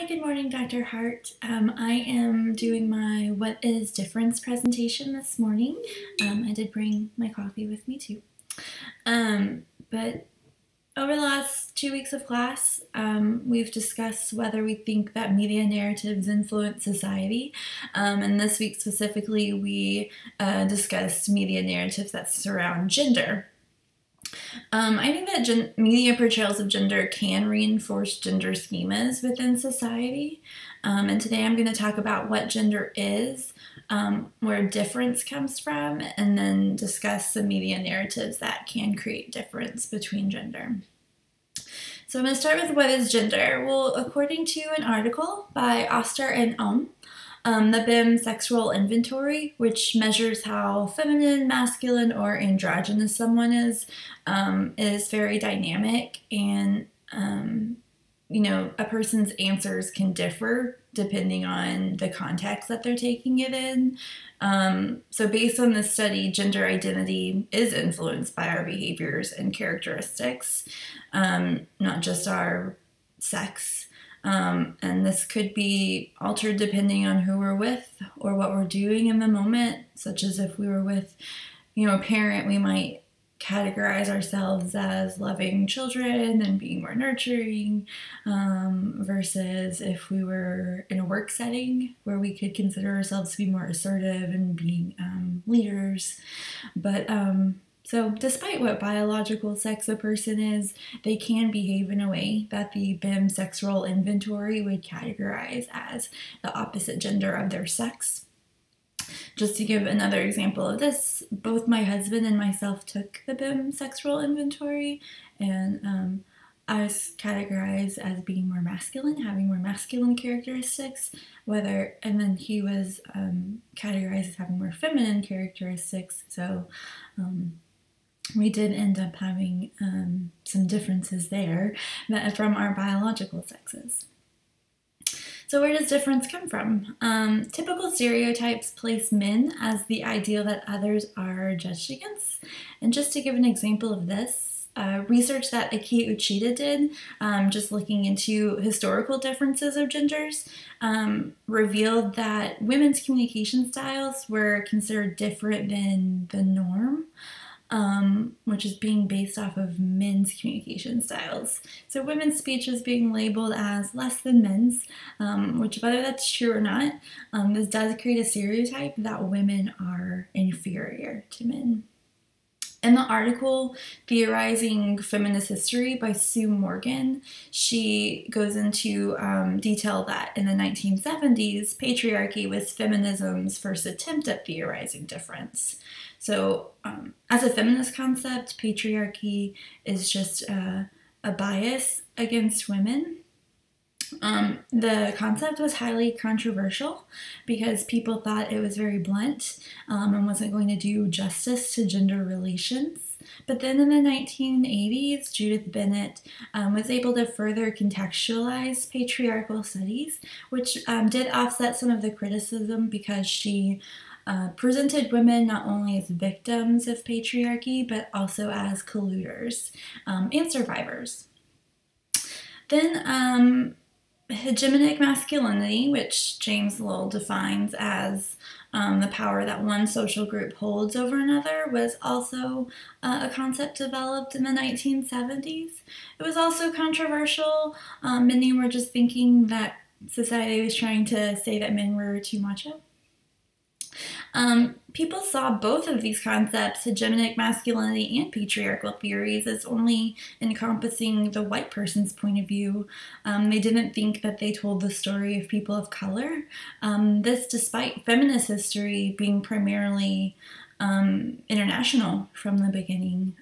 Hi, good morning, Dr. Hart. I am doing my What is Difference presentation this morning. I did bring my coffee with me too. But over the last 2 weeks of class, we've discussed whether we think that media narratives influence society. And this week specifically, we discussed media narratives that surround gender. I think that media portrayals of gender can reinforce gender schemas within society. And today I'm going to talk about what gender is, where difference comes from, and then discuss some media narratives that can create difference between gender. So I'm going to start with what is gender. Well, according to an article by Oster and Ohm, the BIM sex role inventory, which measures how feminine, masculine, or androgynous someone is very dynamic, and a person's answers can differ depending on the context that they're taking it in. So based on this study, gender identity is influenced by our behaviors and characteristics, not just our sex. And this could be altered depending on who we're with or what we're doing in the moment, such as if we were with, a parent, we might categorize ourselves as loving children and being more nurturing, versus if we were in a work setting where we could consider ourselves to be more assertive and being leaders. But so despite what biological sex a person is, they can behave in a way that the BIM sex role inventory would categorize as the opposite gender of their sex. Just to give another example of this, both my husband and myself took the BIM sex role inventory, and I was categorized as being more masculine, having more masculine characteristics, and then he was categorized as having more feminine characteristics. So we did end up having some differences there from our biological sexes. So where does difference come from? Typical stereotypes place men as the ideal that others are judged against. And just to give an example of this, research that Achida did, just looking into historical differences of genders, revealed that women's communication styles were considered different than the norm. Which is being based off of men's communication styles. So women's speech is being labeled as less than men's, which whether that's true or not, this does create a stereotype that women are inferior to men. In the article, Theorising Feminist History by Sue Morgan, she goes into detail that in the 1970s, patriarchy was feminism's first attempt at theorizing difference. So as a feminist concept, patriarchy is just a bias against women. The concept was highly controversial because people thought it was very blunt and wasn't going to do justice to gender relations. But then in the 1980s, Judith Bennett was able to further contextualize patriarchal studies, which did offset some of the criticism because she presented women not only as victims of patriarchy, but also as colluders and survivors. Then hegemonic masculinity, which James Lowell defines as the power that one social group holds over another, was also a concept developed in the 1970s. It was also controversial. Many were just thinking that society was trying to say that men were too macho. People saw both of these concepts, hegemonic masculinity and patriarchal theories, as only encompassing the white person's point of view. They didn't think that they told the story of people of color. This despite feminist history being primarily international from the beginning.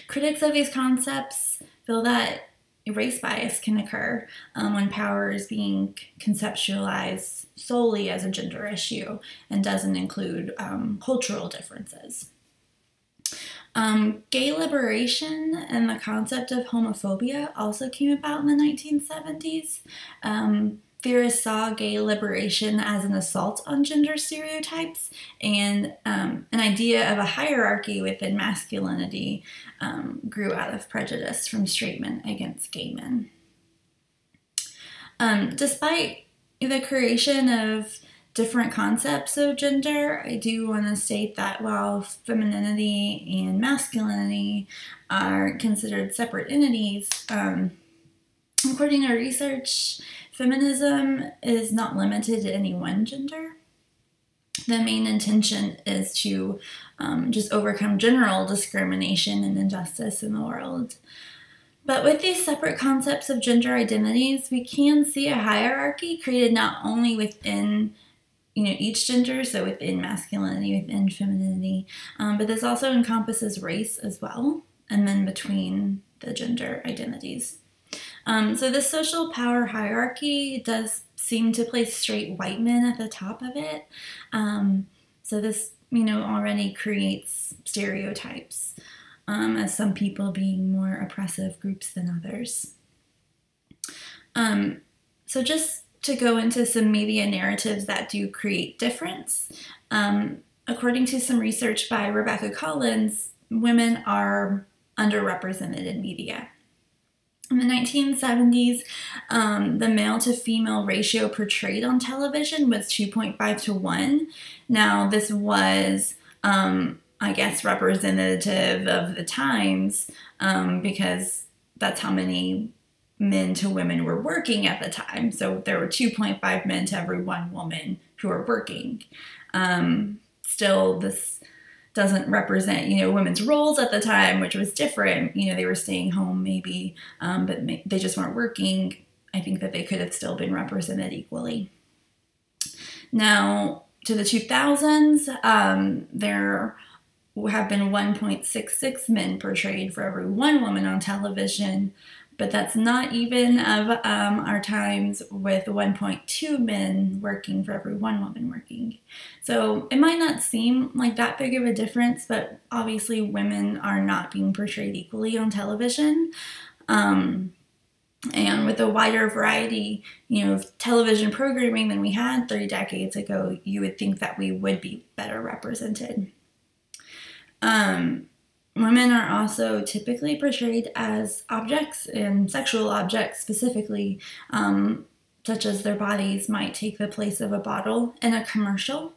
Critics of these concepts feel that race bias can occur when power is being conceptualized solely as a gender issue and doesn't include cultural differences. Gay liberation and the concept of homophobia also came about in the 1970s. Theorists saw gay liberation as an assault on gender stereotypes and an idea of a hierarchy within masculinity grew out of prejudice from straight men against gay men. Despite the creation of different concepts of gender, I do want to state that while femininity and masculinity are considered separate entities, according to research, feminism is not limited to any one gender. The main intention is to just overcome general discrimination and injustice in the world. But with these separate concepts of gender identities, we can see a hierarchy created not only within each gender, so within masculinity, within femininity, but this also encompasses race as well, and then between the gender identities. So this social power hierarchy does seem to place straight white men at the top of it. So this, already creates stereotypes, as some people being more oppressive groups than others. So just to go into some media narratives that do create difference, according to some research by Rebecca Collins, women are underrepresented in media. In the 1970s, the male-to-female ratio portrayed on television was 2.5 to 1. Now, this was, I guess, representative of the times because that's how many men to women were working at the time. So there were 2.5 men to every 1 woman who were working. Still, this doesn't represent, women's roles at the time, which was different. They were staying home maybe, but they just weren't working. I think that they could have still been represented equally. Now, to the 2000s, there have been 1.66 men portrayed for every 1 woman on television, but that's not even of our times with 1.2 men working for every 1 woman working. So it might not seem like that big of a difference, but obviously women are not being portrayed equally on television. And with a wider variety, of television programming than we had 3 decades ago, you would think that we would be better represented. Women are also typically portrayed as objects, and sexual objects specifically, such as their bodies might take the place of a bottle in a commercial.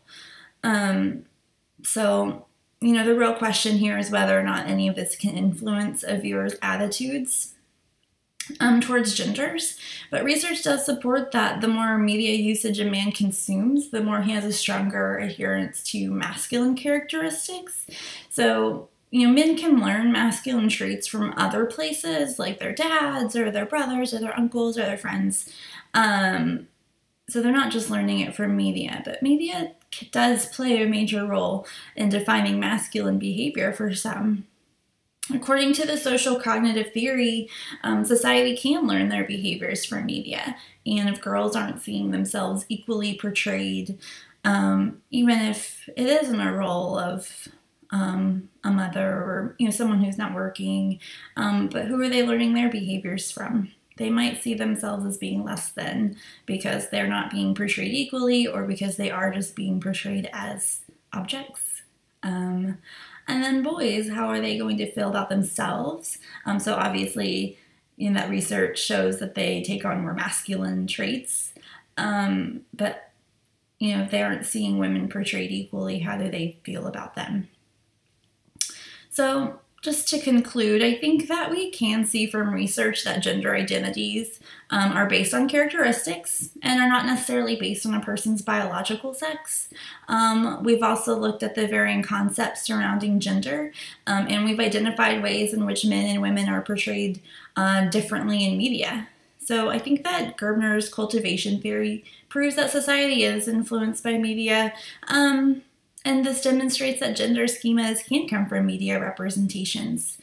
So, the real question here is whether or not any of this can influence a viewer's attitudes towards genders. But research does support that the more media usage a man consumes, the more he has a stronger adherence to masculine characteristics. So, men can learn masculine traits from other places, like their dads or their brothers or their uncles or their friends. So they're not just learning it from media, but media does play a major role in defining masculine behavior for some. According to the social cognitive theory, society can learn their behaviors from media. And if girls aren't seeing themselves equally portrayed, even if it isn't a role of a mother or someone who's not working, but who are they learning their behaviors from? They might see themselves as being less than because they're not being portrayed equally, or because they are just being portrayed as objects. And then boys, how are they going to feel about themselves? So obviously, that research shows that they take on more masculine traits, but if they aren't seeing women portrayed equally, how do they feel about them? So just to conclude, I think that we can see from research that gender identities are based on characteristics and are not necessarily based on a person's biological sex. We've also looked at the varying concepts surrounding gender, and we've identified ways in which men and women are portrayed differently in media. So I think that Gerbner's cultivation theory proves that society is influenced by media, and this demonstrates that gender schemas can come from media representations.